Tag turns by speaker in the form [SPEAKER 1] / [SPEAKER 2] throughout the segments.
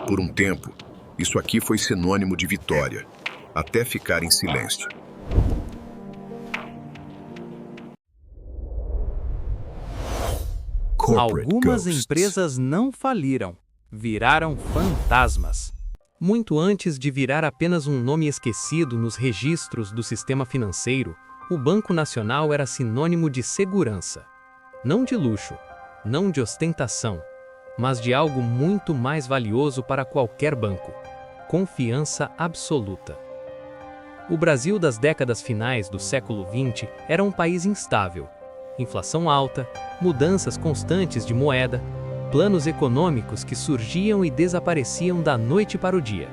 [SPEAKER 1] Por um tempo, isso aqui foi sinônimo de vitória, até ficar em silêncio.
[SPEAKER 2] Algumas empresas não faliram, viraram fantasmas. Muito antes de virar apenas um nome esquecido nos registros do sistema financeiro, o Banco Nacional era sinônimo de segurança. Não de luxo, não de ostentação, mas de algo muito mais valioso para qualquer banco: confiança absoluta. O Brasil das décadas finais do século XX era um país instável. Inflação alta, mudanças constantes de moeda, planos econômicos que surgiam e desapareciam da noite para o dia.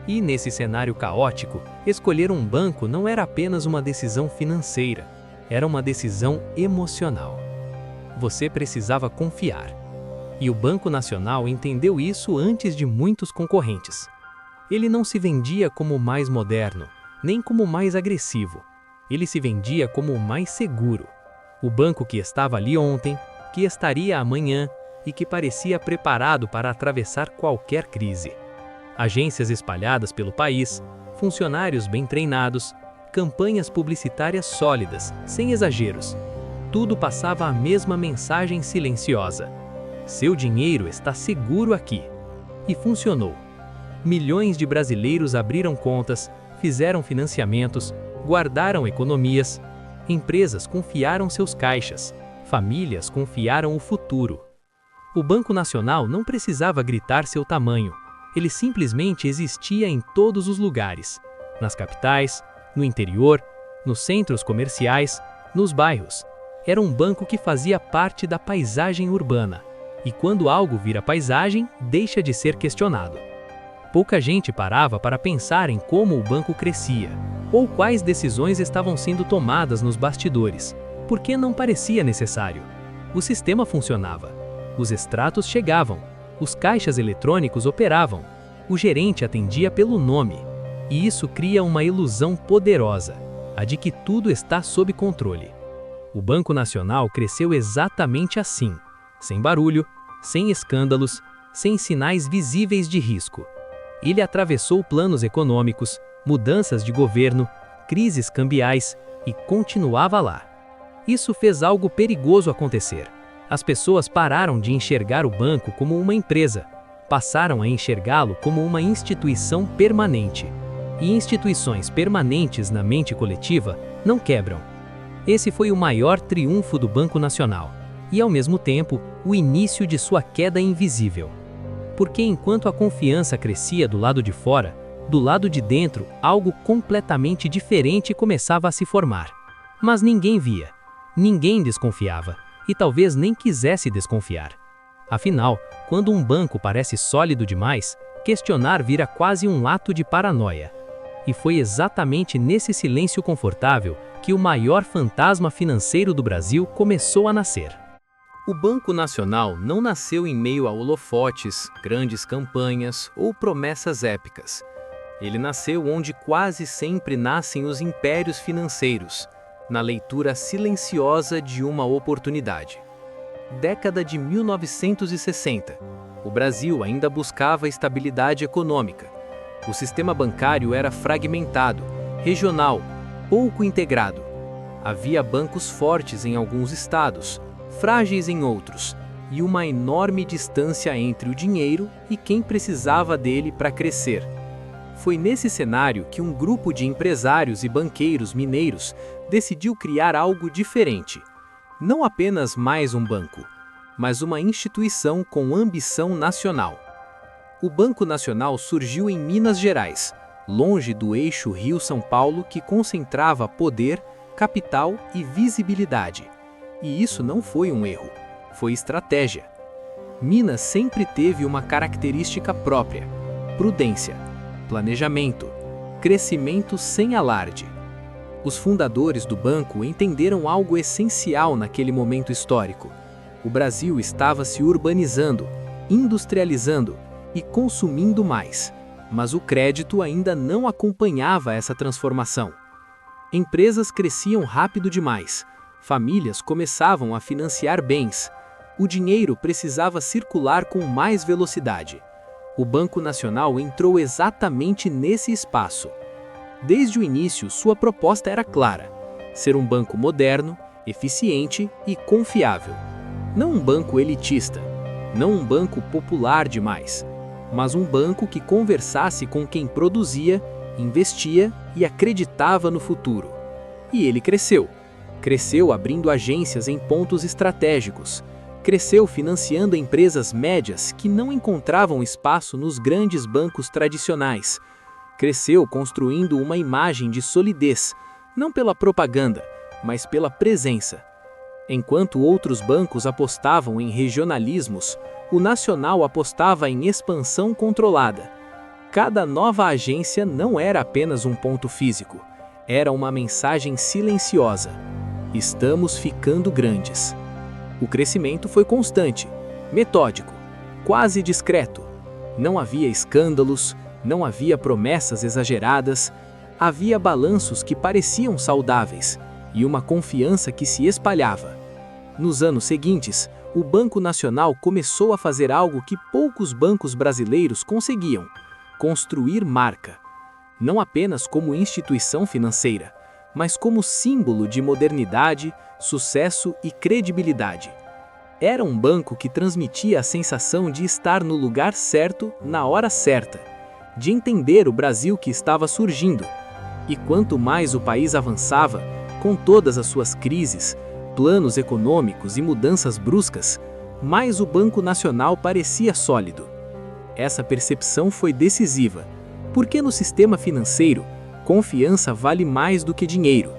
[SPEAKER 2] E nesse cenário caótico, escolher um banco não era apenas uma decisão financeira, era uma decisão emocional. Você precisava confiar. E o Banco Nacional entendeu isso antes de muitos concorrentes. Ele não se vendia como o mais moderno, nem como o mais agressivo. Ele se vendia como o mais seguro. O banco que estava ali ontem, que estaria amanhã e que parecia preparado para atravessar qualquer crise. Agências espalhadas pelo país, funcionários bem treinados, campanhas publicitárias sólidas, sem exageros. Tudo passava a mesma mensagem silenciosa: seu dinheiro está seguro aqui. E funcionou. Milhões de brasileiros abriram contas, fizeram financiamentos, guardaram economias. Empresas confiaram seus caixas, famílias confiaram o futuro. O Banco Nacional não precisava gritar seu tamanho, ele simplesmente existia em todos os lugares, nas capitais, no interior, nos centros comerciais, nos bairros. Era um banco que fazia parte da paisagem urbana, e quando algo vira paisagem, deixa de ser questionado. Pouca gente parava para pensar em como o banco crescia, ou quais decisões estavam sendo tomadas nos bastidores, porque não parecia necessário. O sistema funcionava, os extratos chegavam, os caixas eletrônicos operavam, o gerente atendia pelo nome, e isso cria uma ilusão poderosa, a de que tudo está sob controle. O Banco Nacional cresceu exatamente assim, sem barulho, sem escândalos, sem sinais visíveis de risco. Ele atravessou planos econômicos, mudanças de governo, crises cambiais e continuava lá. Isso fez algo perigoso acontecer. As pessoas pararam de enxergar o banco como uma empresa, passaram a enxergá-lo como uma instituição permanente. E instituições permanentes na mente coletiva não quebram. Esse foi o maior triunfo do Banco Nacional e, ao mesmo tempo, o início de sua queda invisível. Porque enquanto a confiança crescia do lado de fora, do lado de dentro, algo completamente diferente começava a se formar. Mas ninguém via, ninguém desconfiava, e talvez nem quisesse desconfiar. Afinal, quando um banco parece sólido demais, questionar vira quase um ato de paranoia. E foi exatamente nesse silêncio confortável que o maior fantasma financeiro do Brasil começou a nascer. O Banco Nacional não nasceu em meio a holofotes, grandes campanhas ou promessas épicas. Ele nasceu onde quase sempre nascem os impérios financeiros, na leitura silenciosa de uma oportunidade. Década de 1960. O Brasil ainda buscava estabilidade econômica. O sistema bancário era fragmentado, regional, pouco integrado. Havia bancos fortes em alguns estados, frágeis em outros, e uma enorme distância entre o dinheiro e quem precisava dele para crescer. Foi nesse cenário que um grupo de empresários e banqueiros mineiros decidiu criar algo diferente. Não apenas mais um banco, mas uma instituição com ambição nacional. O Banco Nacional surgiu em Minas Gerais, longe do eixo Rio-São Paulo que concentrava poder, capital e visibilidade. E isso não foi um erro, foi estratégia. Minas sempre teve uma característica própria: prudência, planejamento, crescimento sem alarde. Os fundadores do banco entenderam algo essencial naquele momento histórico. O Brasil estava se urbanizando, industrializando e consumindo mais, mas o crédito ainda não acompanhava essa transformação. Empresas cresciam rápido demais, famílias começavam a financiar bens, o dinheiro precisava circular com mais velocidade. O Banco Nacional entrou exatamente nesse espaço. Desde o início, sua proposta era clara: ser um banco moderno, eficiente e confiável. Não um banco elitista, não um banco popular demais, mas um banco que conversasse com quem produzia, investia e acreditava no futuro. E ele cresceu. Cresceu abrindo agências em pontos estratégicos. Cresceu financiando empresas médias que não encontravam espaço nos grandes bancos tradicionais. Cresceu construindo uma imagem de solidez, não pela propaganda, mas pela presença. Enquanto outros bancos apostavam em regionalismos, o Nacional apostava em expansão controlada. Cada nova agência não era apenas um ponto físico, era uma mensagem silenciosa: estamos ficando grandes. O crescimento foi constante, metódico, quase discreto. Não havia escândalos, não havia promessas exageradas, havia balanços que pareciam saudáveis e uma confiança que se espalhava. Nos anos seguintes, o Banco Nacional começou a fazer algo que poucos bancos brasileiros conseguiam: construir marca. Não apenas como instituição financeira, mas como símbolo de modernidade, sucesso e credibilidade. Era um banco que transmitia a sensação de estar no lugar certo, na hora certa, de entender o Brasil que estava surgindo. E quanto mais o país avançava, com todas as suas crises, planos econômicos e mudanças bruscas, mais o Banco Nacional parecia sólido. Essa percepção foi decisiva, porque no sistema financeiro, confiança vale mais do que dinheiro.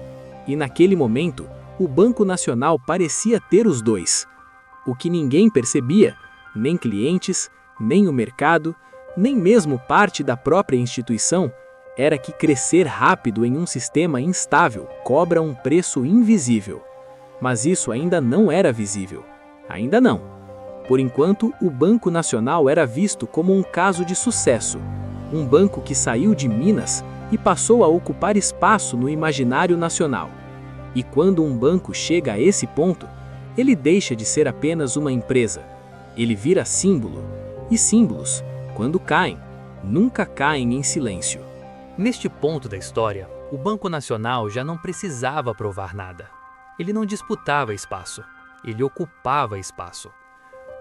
[SPEAKER 2] E naquele momento, o Banco Nacional parecia ter os dois. O que ninguém percebia, nem clientes, nem o mercado, nem mesmo parte da própria instituição, era que crescer rápido em um sistema instável cobra um preço invisível. Mas isso ainda não era visível. Ainda não. Por enquanto, o Banco Nacional era visto como um caso de sucesso. Um banco que saiu de Minas e passou a ocupar espaço no imaginário nacional. E quando um banco chega a esse ponto, ele deixa de ser apenas uma empresa. Ele vira símbolo. E símbolos, quando caem, nunca caem em silêncio. Neste ponto da história, o Banco Nacional já não precisava provar nada. Ele não disputava espaço, ele ocupava espaço.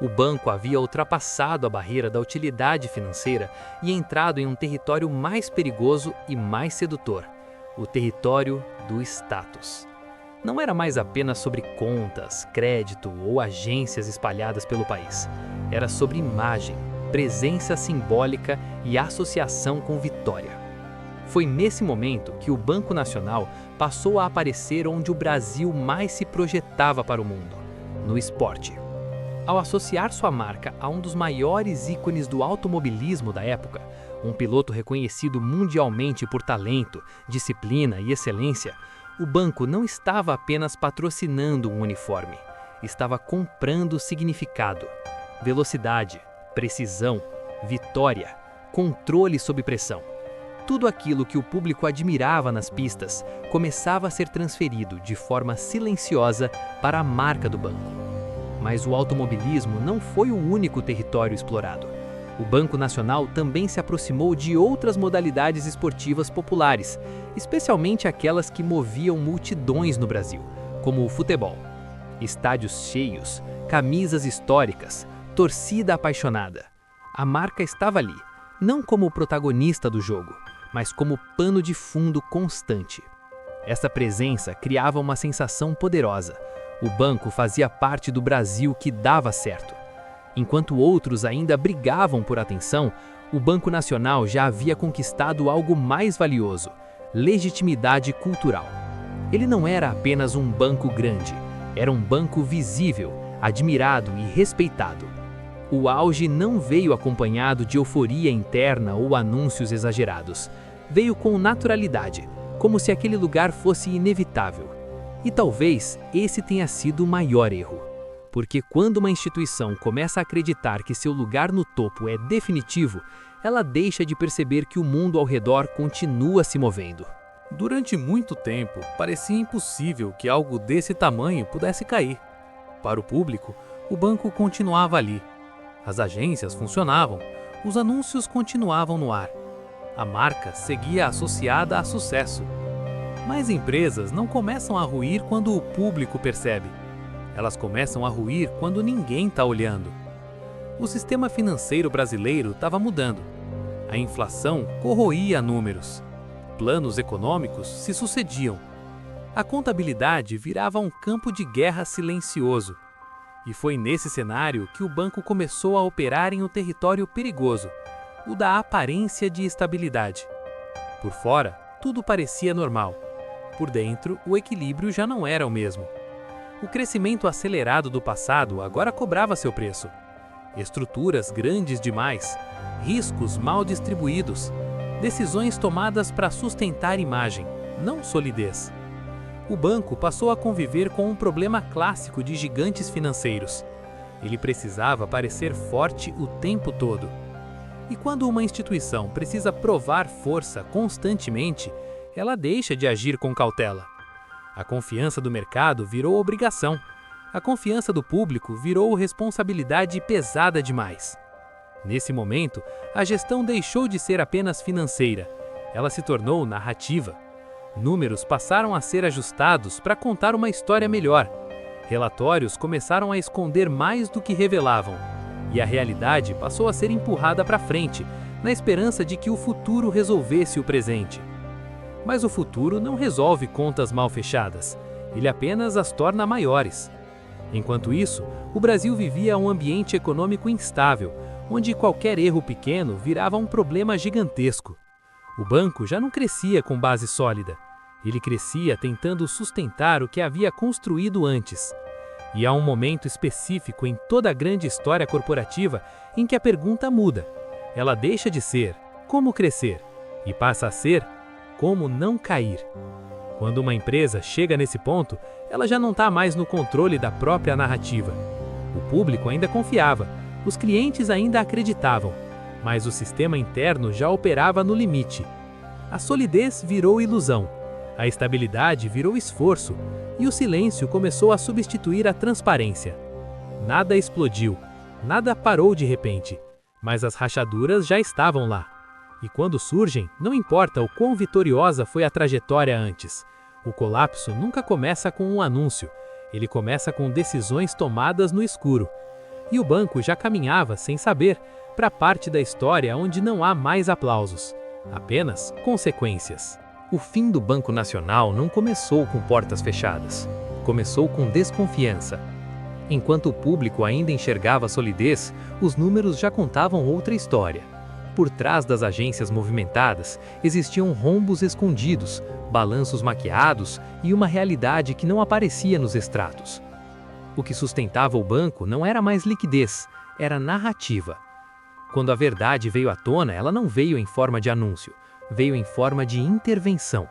[SPEAKER 2] O banco havia ultrapassado a barreira da utilidade financeira e entrado em um território mais perigoso e mais sedutor: o território do status. Não era mais apenas sobre contas, crédito ou agências espalhadas pelo país. Era sobre imagem, presença simbólica e associação com vitória. Foi nesse momento que o Banco Nacional passou a aparecer onde o Brasil mais se projetava para o mundo: no esporte. Ao associar sua marca a um dos maiores ícones do automobilismo da época, um piloto reconhecido mundialmente por talento, disciplina e excelência, o banco não estava apenas patrocinando um uniforme, estava comprando significado, velocidade, precisão, vitória, controle sob pressão. Tudo aquilo que o público admirava nas pistas começava a ser transferido de forma silenciosa para a marca do banco. Mas o automobilismo não foi o único território explorado. O Banco Nacional também se aproximou de outras modalidades esportivas populares, especialmente aquelas que moviam multidões no Brasil, como o futebol. Estádios cheios, camisas históricas, torcida apaixonada. A marca estava ali, não como o protagonista do jogo, mas como pano de fundo constante. Essa presença criava uma sensação poderosa. O banco fazia parte do Brasil que dava certo. Enquanto outros ainda brigavam por atenção, o Banco Nacional já havia conquistado algo mais valioso: legitimidade cultural. Ele não era apenas um banco grande, era um banco visível, admirado e respeitado. O auge não veio acompanhado de euforia interna ou anúncios exagerados. Veio com naturalidade, como se aquele lugar fosse inevitável. E talvez esse tenha sido o maior erro. Porque quando uma instituição começa a acreditar que seu lugar no topo é definitivo, ela deixa de perceber que o mundo ao redor continua se movendo. Durante muito tempo, parecia impossível que algo desse tamanho pudesse cair. Para o público, o banco continuava ali. As agências funcionavam, Os anúncios continuavam no ar. A marca seguia associada a sucesso. Mas empresas não começam a ruir quando o público percebe. Elas começam a ruir quando ninguém está olhando. O sistema financeiro brasileiro estava mudando. A inflação corroía números. Planos econômicos se sucediam. A contabilidade virava um campo de guerra silencioso. E foi nesse cenário que o banco começou a operar em um território perigoso, o da aparência de estabilidade. Por fora, tudo parecia normal. Por dentro, o equilíbrio já não era o mesmo. O crescimento acelerado do passado agora cobrava seu preço. Estruturas grandes demais, riscos mal distribuídos, decisões tomadas para sustentar imagem, não solidez. O banco passou a conviver com um problema clássico de gigantes financeiros. Ele precisava parecer forte o tempo todo. E quando uma instituição precisa provar força constantemente, ela deixa de agir com cautela. A confiança do mercado virou obrigação. A confiança do público virou responsabilidade pesada demais. Nesse momento, a gestão deixou de ser apenas financeira. Ela se tornou narrativa. Números passaram a ser ajustados para contar uma história melhor. Relatórios começaram a esconder mais do que revelavam. E a realidade passou a ser empurrada para frente, na esperança de que o futuro resolvesse o presente. Mas o futuro não resolve contas mal fechadas. Ele apenas as torna maiores. Enquanto isso, o Brasil vivia um ambiente econômico instável, onde qualquer erro pequeno virava um problema gigantesco. O banco já não crescia com base sólida. Ele crescia tentando sustentar o que havia construído antes. E há um momento específico em toda a grande história corporativa em que a pergunta muda. Ela deixa de ser como crescer e passa a ser como não cair. Quando uma empresa chega nesse ponto, ela já não está mais no controle da própria narrativa. O público ainda confiava, os clientes ainda acreditavam, mas o sistema interno já operava no limite. A solidez virou ilusão, a estabilidade virou esforço e o silêncio começou a substituir a transparência. Nada explodiu, nada parou de repente, mas as rachaduras já estavam lá. E quando surgem, não importa o quão vitoriosa foi a trajetória antes. O colapso nunca começa com um anúncio, ele começa com decisões tomadas no escuro. E o banco já caminhava, sem saber, para a parte da história onde não há mais aplausos, apenas consequências. O fim do Banco Nacional não começou com portas fechadas, começou com desconfiança. Enquanto o público ainda enxergava solidez, os números já contavam outra história. Por trás das agências movimentadas, existiam rombos escondidos, balanços maquiados e uma realidade que não aparecia nos extratos. O que sustentava o banco não era mais liquidez, era narrativa. Quando a verdade veio à tona, ela não veio em forma de anúncio, veio em forma de intervenção.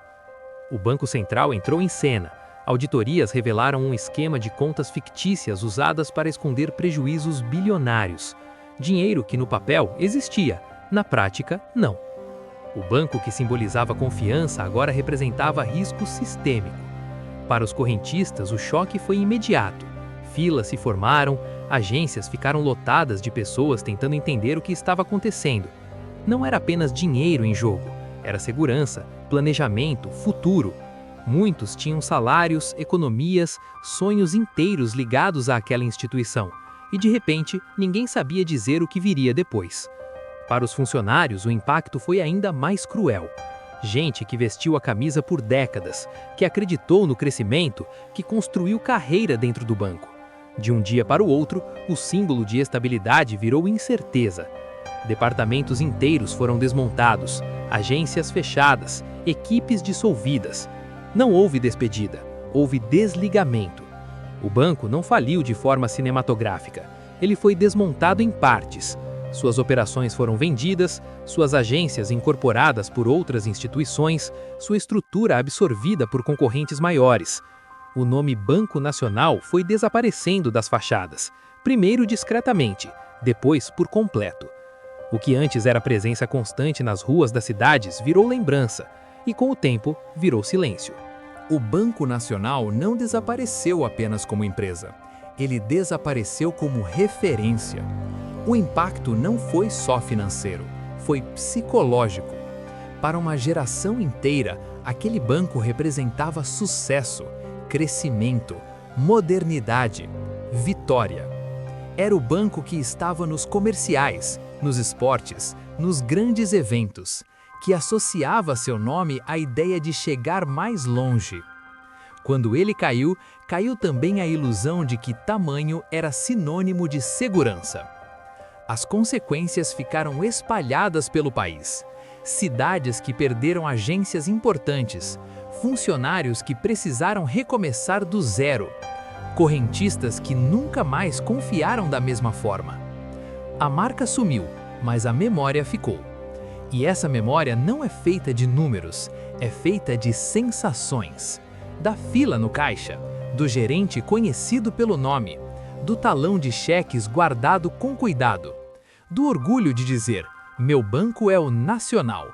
[SPEAKER 2] O Banco Central entrou em cena. Auditorias revelaram um esquema de contas fictícias usadas para esconder prejuízos bilionários. Dinheiro que no papel existia, na prática, não. O banco que simbolizava confiança agora representava risco sistêmico. Para os correntistas, o choque foi imediato. Filas se formaram, agências ficaram lotadas de pessoas tentando entender o que estava acontecendo. Não era apenas dinheiro em jogo, era segurança, planejamento, futuro. Muitos tinham salários, economias, sonhos inteiros ligados àquela instituição. E de repente, ninguém sabia dizer o que viria depois. Para os funcionários, o impacto foi ainda mais cruel. Gente que vestiu a camisa por décadas, que acreditou no crescimento, que construiu carreira dentro do banco. De um dia para o outro, o símbolo de estabilidade virou incerteza. Departamentos inteiros foram desmontados, agências fechadas, equipes dissolvidas. Não houve despedida, houve desligamento. O banco não faliu de forma cinematográfica. Ele foi desmontado em partes. Suas operações foram vendidas, suas agências incorporadas por outras instituições, sua estrutura absorvida por concorrentes maiores. O nome Banco Nacional foi desaparecendo das fachadas, primeiro discretamente, depois por completo. O que antes era presença constante nas ruas das cidades virou lembrança, e com o tempo virou silêncio.
[SPEAKER 3] O Banco Nacional não desapareceu apenas como empresa, ele desapareceu como referência. O impacto não foi só financeiro, foi psicológico. Para uma geração inteira, aquele banco representava sucesso, crescimento, modernidade, vitória. Era o banco que estava nos comerciais, nos esportes, nos grandes eventos, que associava seu nome à ideia de chegar mais longe. Quando ele caiu, caiu também a ilusão de que tamanho era sinônimo de segurança. As consequências ficaram espalhadas pelo país. Cidades que perderam agências importantes, funcionários que precisaram recomeçar do zero, correntistas que nunca mais confiaram da mesma forma. A marca sumiu, mas a memória ficou. E essa memória não é feita de números, é feita de sensações. Da fila no caixa, do gerente conhecido pelo nome, do talão de cheques guardado com cuidado, do orgulho de dizer, meu banco é o Nacional.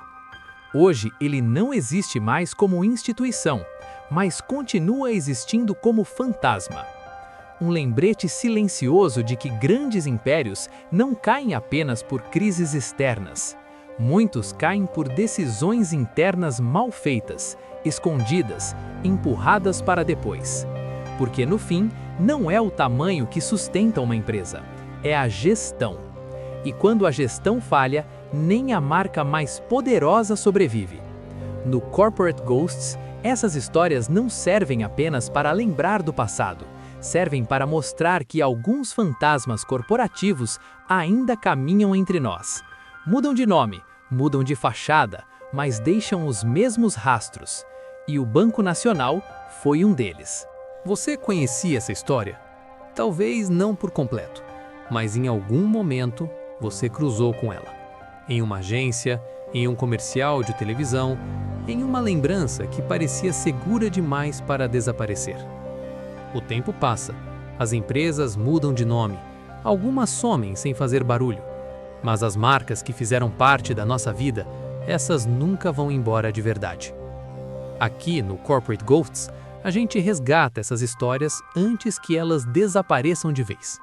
[SPEAKER 3] Hoje ele não existe mais como instituição, mas continua existindo como fantasma. Um lembrete silencioso de que grandes impérios não caem apenas por crises externas. Muitos caem por decisões internas mal feitas, escondidas, empurradas para depois. Porque no fim, não é o tamanho que sustenta uma empresa, é a gestão. E quando a gestão falha, nem a marca mais poderosa sobrevive. No Corporate Ghosts, essas histórias não servem apenas para lembrar do passado, servem para mostrar que alguns fantasmas corporativos ainda caminham entre nós. Mudam de nome, mudam de fachada, mas deixam os mesmos rastros. E o Banco Nacional foi um deles.
[SPEAKER 2] Você conhecia essa história? Talvez não por completo, mas em algum momento você cruzou com ela. Em uma agência, em um comercial de televisão, em uma lembrança que parecia segura demais para desaparecer. O tempo passa, as empresas mudam de nome, algumas somem sem fazer barulho, mas as marcas que fizeram parte da nossa vida, essas nunca vão embora de verdade. Aqui no Corporate Ghosts, a gente resgata essas histórias antes que elas desapareçam de vez.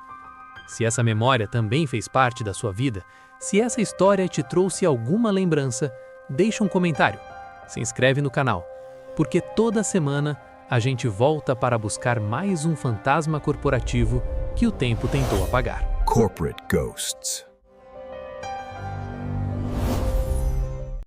[SPEAKER 2] Se essa memória também fez parte da sua vida, se essa história te trouxe alguma lembrança, deixa um comentário, se inscreve no canal, porque toda semana a gente volta para buscar mais um fantasma corporativo que o tempo tentou apagar.
[SPEAKER 1] Corporate Ghosts.